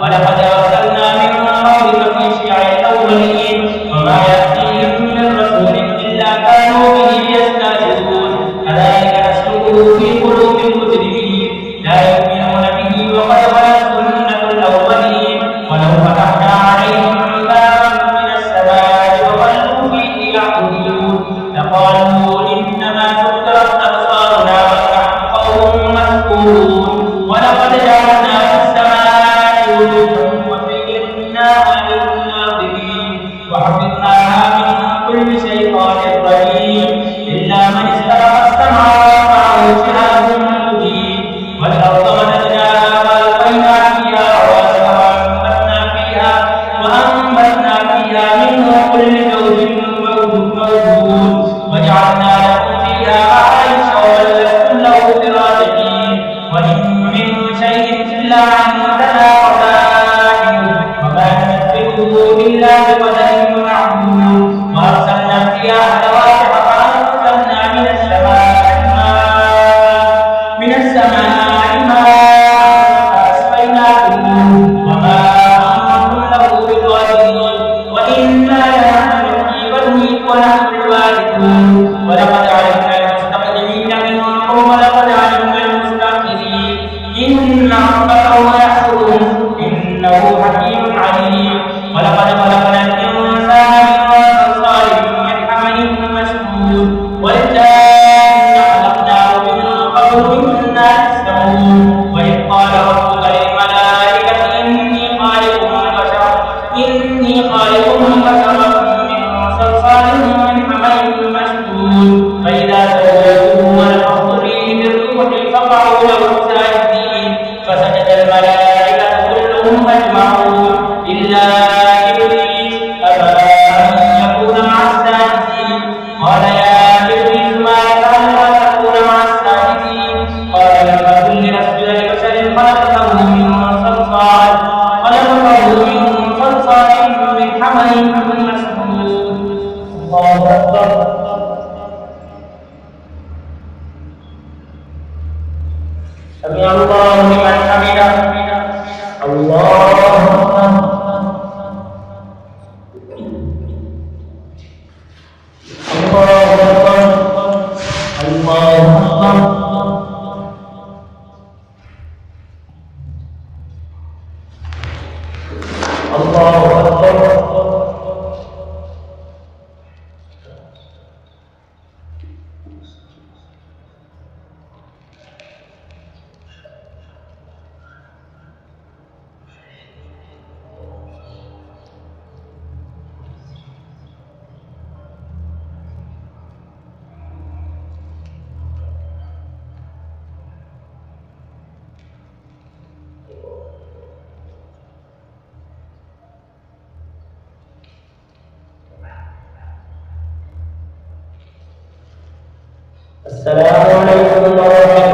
ولقد أرسلنا من قبلك في شيع وحفظناها من كل شيطان رجيم إلا من استرق السمع وأتبعه شهاب مبين والأرض مددناها وألقينا فيها رواسي وأنبتنا فيها من كل زوج موجود وجعلنا لكم فيها معايش ومن لستم له برازقين وإن من شيء إلا عندنا خزائنه وما ننزله إلا بقدر معلوم وأرسلنا الرياح لواقح فأنزلنا من السماء ماء فأسقيناكم وما أنتم له بقادرين وإنا لنحن نحيي ونميت ونحن الوارثون ولقد علمنا المستقدمين منكم ولقد علمنا المستأخرين إن ربك هو يحشرهم إنه حكيم عليم ولقد خلقنا الإنسان من صلصال من حمإ مسنون والجان خلقناه من قبل من نار السموم وإذ قال ربك للملائكة إني خالق بشرا من صلصال من حمإ مسنون فإذا سويته ونفخت فيه من روحي فقعوا له ساجدين فسجد الملائكة كلهم أجمعون إلا إبليس أبى أن يكون مع الساجدين قال يا إبليس ما لك ألا تكون مع الساجدين قال لم أكن لأسجد لبشر خلقته من صلصال من حمإ مسنون الله أكبر سمع الله لمن حمده الله أكبر الله أكبر الله أكبر السلام عليكم ورحمة